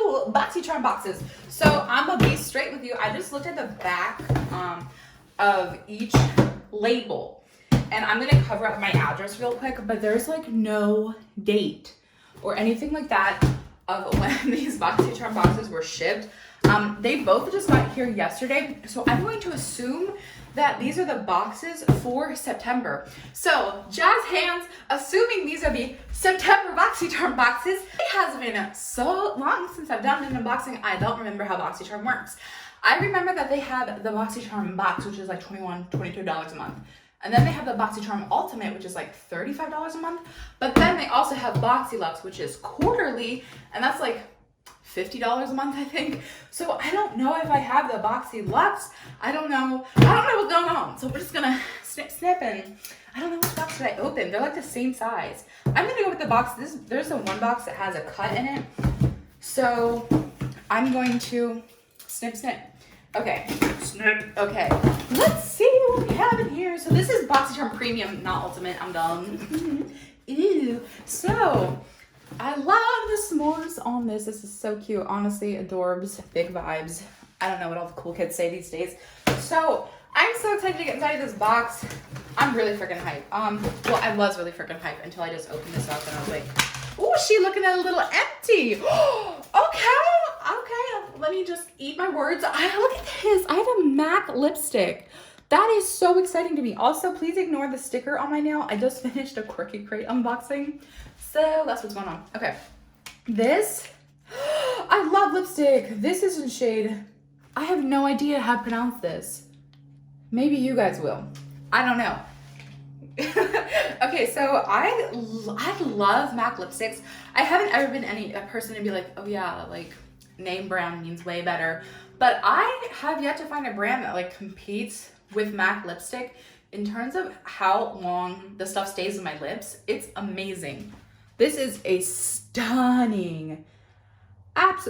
Ooh, Boxycharm boxes. So I'm gonna be straight with you. I just looked at the back of each label, and I'm gonna cover up my address real quick, but there's like no date or anything like that of when these Boxycharm boxes were shipped. They both just got here yesterday, so I'm going to assume that these are the boxes for September. So, jazz hands, assuming these are the September Boxycharm boxes. It has been so long since I've done an unboxing, I don't remember how Boxycharm works. I remember that they have the Boxycharm box, which is like $21, $22 a month. And then they have the Boxycharm Ultimate, which is like $35 a month. But then they also have Boxylux, which is quarterly, and that's like $50 a month, I think. So I don't know if I have the Boxylux. I don't know what's going on. So we're just gonna snip, and I don't know which box should I open. They're like the same size. I'm gonna go with the box. There's the one box that has a cut in it. So I'm going to snip. Okay, snip. Okay, let's see what we have in here. So this is Boxycharm Premium, not Ultimate. I'm done. Ew. So I love the s'mores on this. This is so cute. Honestly, adorbs, big vibes. I don't know what all the cool kids say these days. So I'm so excited to get inside of this box. I'm really freaking hyped. Well, I was really freaking hyped until I just opened this up and I was like, oh, she looking at a little empty. Okay. Let me just eat my words. Look at this. I have a MAC lipstick. That is so exciting to me. Also, please ignore the sticker on my nail. I just finished a Quirky Crate unboxing. So that's what's going on. Okay. This, I love lipstick. This is in shade. I have no idea how to pronounce this. Maybe you guys will. I don't know. Okay, so I love MAC lipsticks. I haven't ever been a person to be like, oh yeah, like name brand means way better. But I have yet to find a brand that like competes with MAC lipstick in terms of how long the stuff stays in my lips. It's amazing. This is a stunning,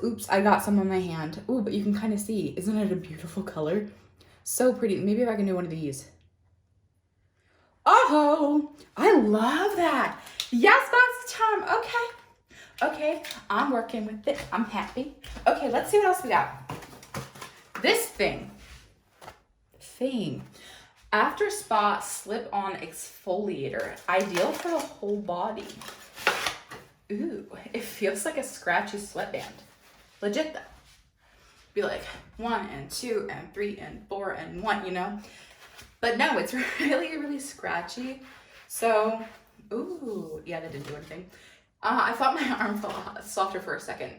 oops, I got some on my hand. Ooh, but you can kind of see, isn't it a beautiful color? So pretty. Maybe if I can do one of these. Oh, I love that. Yes, Boxycharm. Okay, I'm working with it. I'm happy. Okay, let's see what else we got. This thing. After spa slip-on exfoliator. Ideal for the whole body. Ooh, it feels like a scratchy sweatband. Legit though. Be like 1 and 2 and 3 and 4 and 1, you know? But no, it's really, really scratchy. So, ooh, yeah, that didn't do anything. I thought my arm felt softer for a second.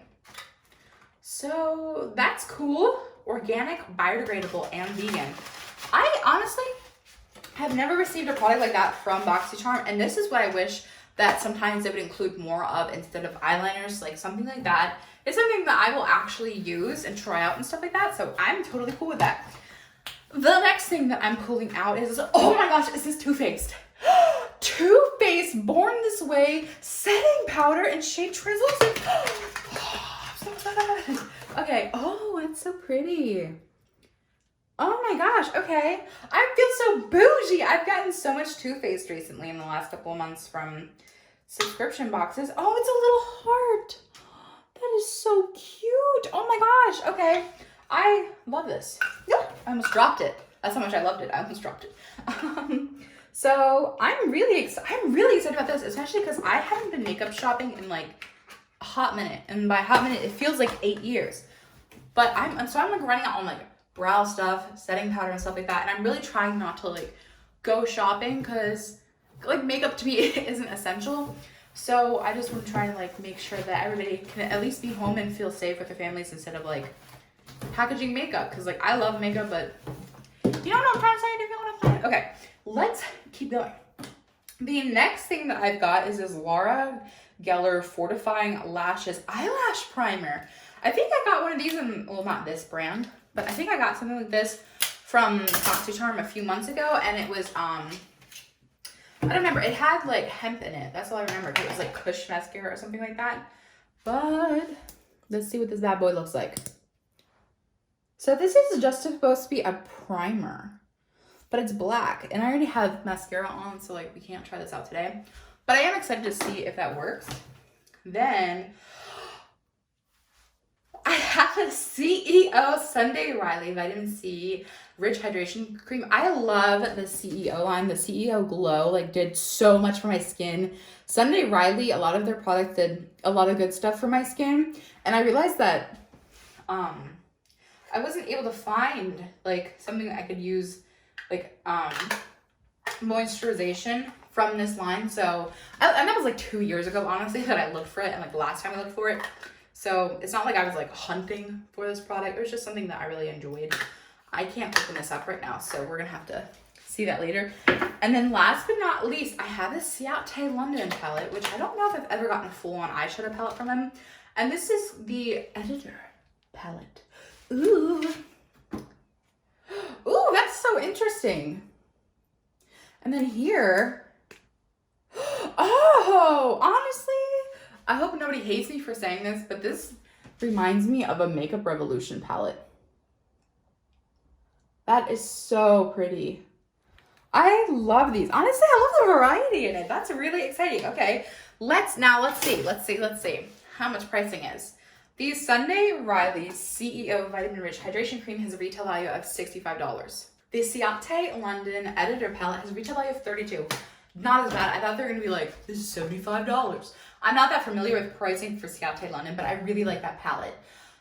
So that's cool. Organic, biodegradable, and vegan. I honestly have never received a product like that from Boxycharm, and this is what I wish that sometimes they would include more of instead of eyeliners, like something like that. It's something that I will actually use and try out and stuff like that, so I'm totally cool with that. The next thing that I'm pulling out is, oh my gosh, is this Too Faced? Too Faced Born This Way setting powder and shade trizzles. I'm so excited. Okay, oh, it's so pretty. Oh my gosh, okay. I feel so bougie. I've gotten so much Too Faced recently in the last couple of months from subscription boxes. Oh, it's a little heart. That is so cute. Oh my gosh, okay. I love this. Yep, I almost dropped it. That's how much I loved it. I almost dropped it. So I'm really excited about this, especially because I haven't been makeup shopping in like a hot minute. And by hot minute, it feels like 8 years. But I'm like running out on like brow stuff, setting powder and stuff like that. And I'm really trying not to like go shopping because like makeup to me isn't essential. So I just want to try and like make sure that everybody can at least be home and feel safe with their families instead of like packaging makeup. Because like I love makeup, but you know what I'm trying to say? Do you know what I'm saying? Okay, let's keep going. The next thing that I've got is this Laura Geller Fortifying Lashes Eyelash Primer. I think I got one of these in, well, not this brand, but I think I got something like this from Boxycharm a few months ago, and it was, I don't remember, it had like hemp in it. That's all I remember. It was like Kush mascara or something like that. But let's see what this bad boy looks like. So this is just supposed to be a primer, but it's black, and I already have mascara on, so like we can't try this out today. But I am excited to see if that works. Then, got the CEO Sunday Riley Vitamin C Rich Hydration Cream. I love the CEO line. The CEO Glow like did so much for my skin. Sunday Riley, a lot of their products did a lot of good stuff for my skin. And I realized that I wasn't able to find like something that I could use like moisturization from this line. So and that was like 2 years ago, honestly, that I looked for it, and like the last time I looked for it. So it's not like I was like hunting for this product. It was just something that I really enjoyed. I can't open this up right now, so we're gonna have to see that later. And then last but not least, I have this Ciate London palette, which I don't know if I've ever gotten a full-on eyeshadow palette from them. And this is the Editor palette. Ooh. Ooh, that's so interesting. And then here, oh, honestly, I hope nobody hates me for saying this, but this reminds me of a Makeup Revolution palette. That is so pretty. I love these. Honestly, I love the variety in it. That's really exciting. Okay, let's see how much pricing is. The Sunday Riley CEO Vitamin Rich Hydration Cream has a retail value of $65. The Ciate London Editor Palette has a retail value of $32. Not as bad. I thought they were going to be like, this is $75. I'm not that familiar with pricing for Ciate London, but I really like that palette.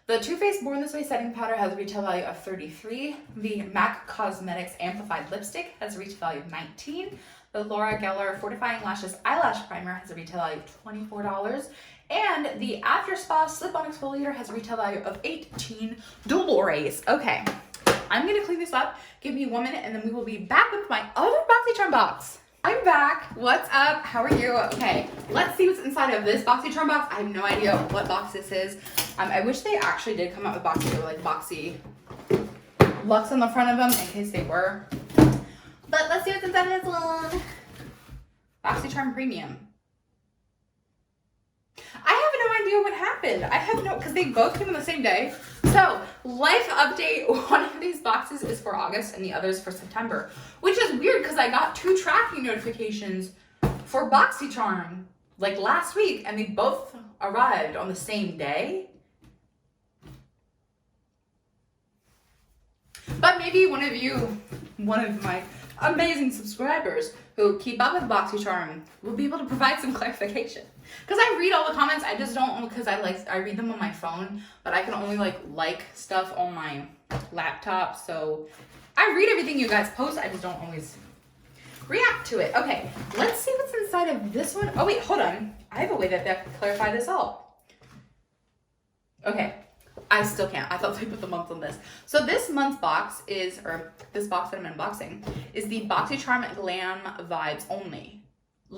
The Too Faced Born This Way Setting Powder has a retail value of $33. The MAC Cosmetics Amplified Lipstick has a retail value of $19. The Laura Geller Fortifying Lashes Eyelash Primer has a retail value of $24. And the After Spa Slip-On Exfoliator has a retail value of $18. Okay, I'm going to clean this up. Give me 1 minute, and then we will be back with my other Boxycharm box. I'm back. What's up? How are you? Okay, let's see what's inside of this Boxycharm box. I have no idea what box this is. I wish they actually did come out with boxes that were like Boxy Lux on the front of them in case they were. But let's see what's inside of this one. Boxycharm Premium. I have no idea what happened. I have no, because they both came on the same day. So, life update, one of these boxes is for August and the other is for September, which is weird because I got 2 tracking notifications for Boxycharm like last week and they both arrived on the same day. But maybe one of my amazing subscribers who keep up with Boxycharm will be able to provide some clarification. Because I read all the comments, I just don't, because I read them on my phone, but I can only like stuff on my laptop, so I read everything you guys post, I just don't always react to it. Okay, let's see what's inside of this one. Oh wait, hold on. I have a way that I can clarify this all. Okay, I still can't. I thought they put the month on this. So this month's box is, or this box that I'm unboxing, is the Boxycharm Glam Vibes Only.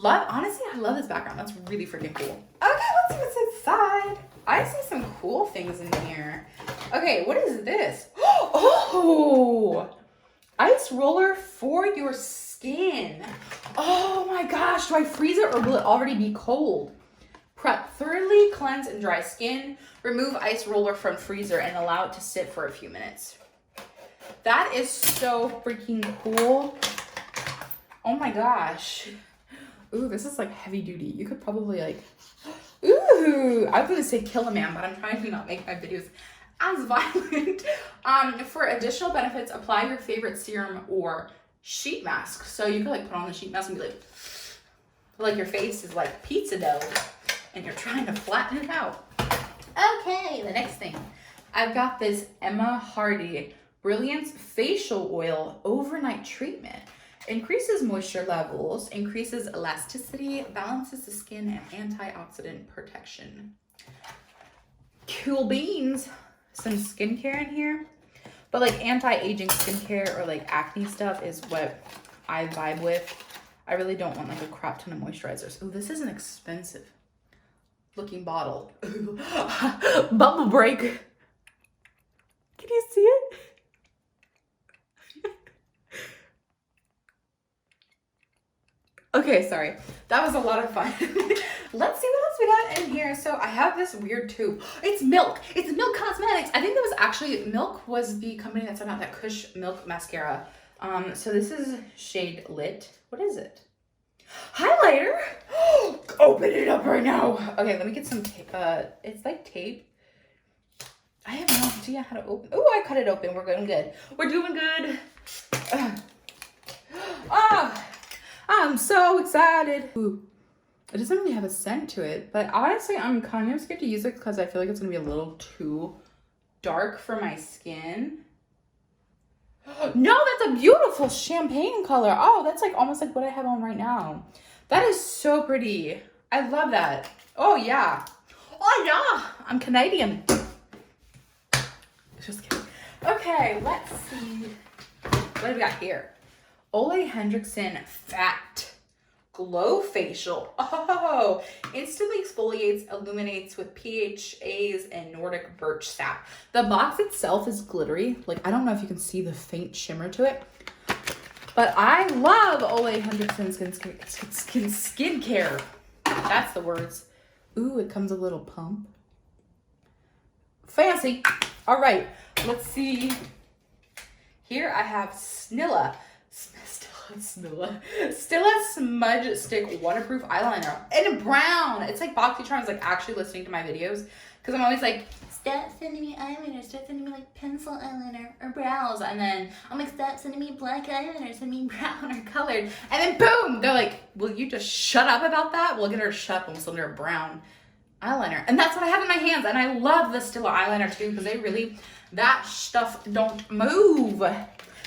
Honestly, I love this background. That's really freaking cool. Okay, let's see what's inside. I see some cool things in here. Okay, what is this? Oh, ice roller for your skin. Oh my gosh, do I freeze it or will it already be cold? Prep thoroughly, cleanse and dry skin. Remove ice roller from freezer and allow it to sit for a few minutes. That is so freaking cool. Oh my gosh. Ooh, this is like heavy duty. You could probably like, ooh, I was gonna say kill a man, but I'm trying to not make my videos as violent. For additional benefits, apply your favorite serum or sheet mask. So you could like put on the sheet mask and be like your face is like pizza dough and you're trying to flatten it out. Okay, the next thing. I've got this Emma Hardy Brilliance Facial Oil Overnight Treatment. Increases moisture levels, increases elasticity, balances the skin, and antioxidant protection. Cool beans. Some skincare in here. But like anti-aging skincare or like acne stuff is what I vibe with. I really don't want like a crap ton of moisturizers. Oh, this is an expensive looking bottle. Bubble break. Can you see it? Okay, sorry. That was a lot of fun. Let's see what else we got in here. So I have this weird tube. It's Milk. It's Milk Cosmetics. I think that was actually, Milk was the company that sent out that Kush Milk mascara. So this is shade Lit. What is it? Highlighter. Open it up right now. Okay, let me get some tape. It's like tape. I have no idea how to open. Oh, I cut it open. We're doing good. We're doing good. Oh, I'm so excited. Ooh, it doesn't really have a scent to it, but honestly, I'm kind of scared to use it because I feel like it's gonna be a little too dark for my skin. No, that's a beautiful champagne color. Oh, that's like almost like what I have on right now. That is so pretty. I love that. Oh yeah. Oh yeah. I'm Canadian. Just kidding. Okay, let's see. What do we got here? Ole Hendrickson Fat Glow Facial. Oh, instantly exfoliates, illuminates with PHAs and Nordic birch sap. The box itself is glittery. Like, I don't know if you can see the faint shimmer to it, but I love Ole Hendrickson's skincare. That's the words. Ooh, it comes a little pump. Fancy. All right, let's see. Here I have Stila Smudge Stick Waterproof Eyeliner in brown. It's like Boxycharm's like actually listening to my videos because I'm always like, stop sending me eyeliner, stop sending me like pencil eyeliner or brows. And then I'm like, stop sending me black eyeliner, send me brown or colored. And then boom, they're like, will you just shut up about that? We'll get her shut up and we'll send her a brown eyeliner. And that's what I have in my hands. And I love the Stila eyeliner too because they really, that stuff don't move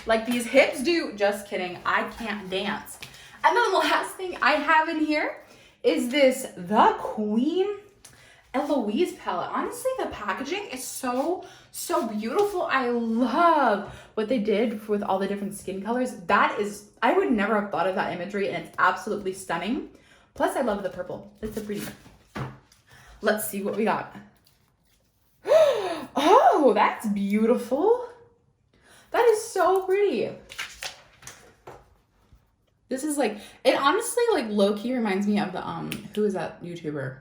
like these hips do. Just kidding. I can't dance. And then the last thing I have in here is this The Queen Eloise palette. Honestly, the packaging is so beautiful. I love what they did with all the different skin colors. That is, I would never have thought of that imagery, and it's absolutely stunning. Plus, I love the purple. It's so pretty. Let's see what we got. Oh, that's beautiful. That is so pretty. This is like, it honestly like low-key reminds me of the, who is that YouTuber?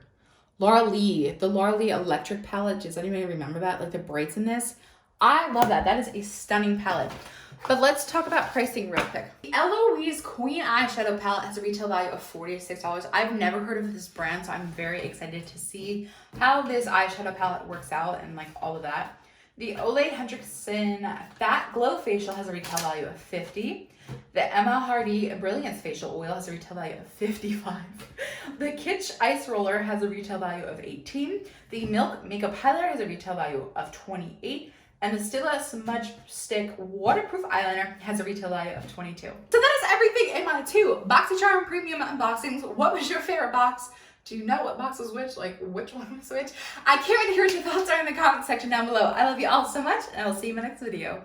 Laura Lee, the Laura Lee electric palette. Does anybody remember that? Like the brights in this. I love that. That is a stunning palette. But let's talk about pricing real quick. The Eloise Queen Eyeshadow Palette has a retail value of $46. I've never heard of this brand, so I'm very excited to see how this eyeshadow palette works out and like all of that. The Ole Hendrickson Fat Glow Facial has a retail value of $50. The Emma Hardy Brilliance Facial Oil has a retail value of $55. The Kitsch Ice Roller has a retail value of $18. The Milk Makeup Highlighter has a retail value of $28. And the Stila Smudge Stick Waterproof Eyeliner has a retail value of $22. So that is everything in my 2 Boxycharm Premium Unboxings. What was your favorite box? Do you know what box was which? Like, which one was which? I can't wait to hear what your thoughts are in the comment section down below. I love you all so much, and I'll see you in my next video.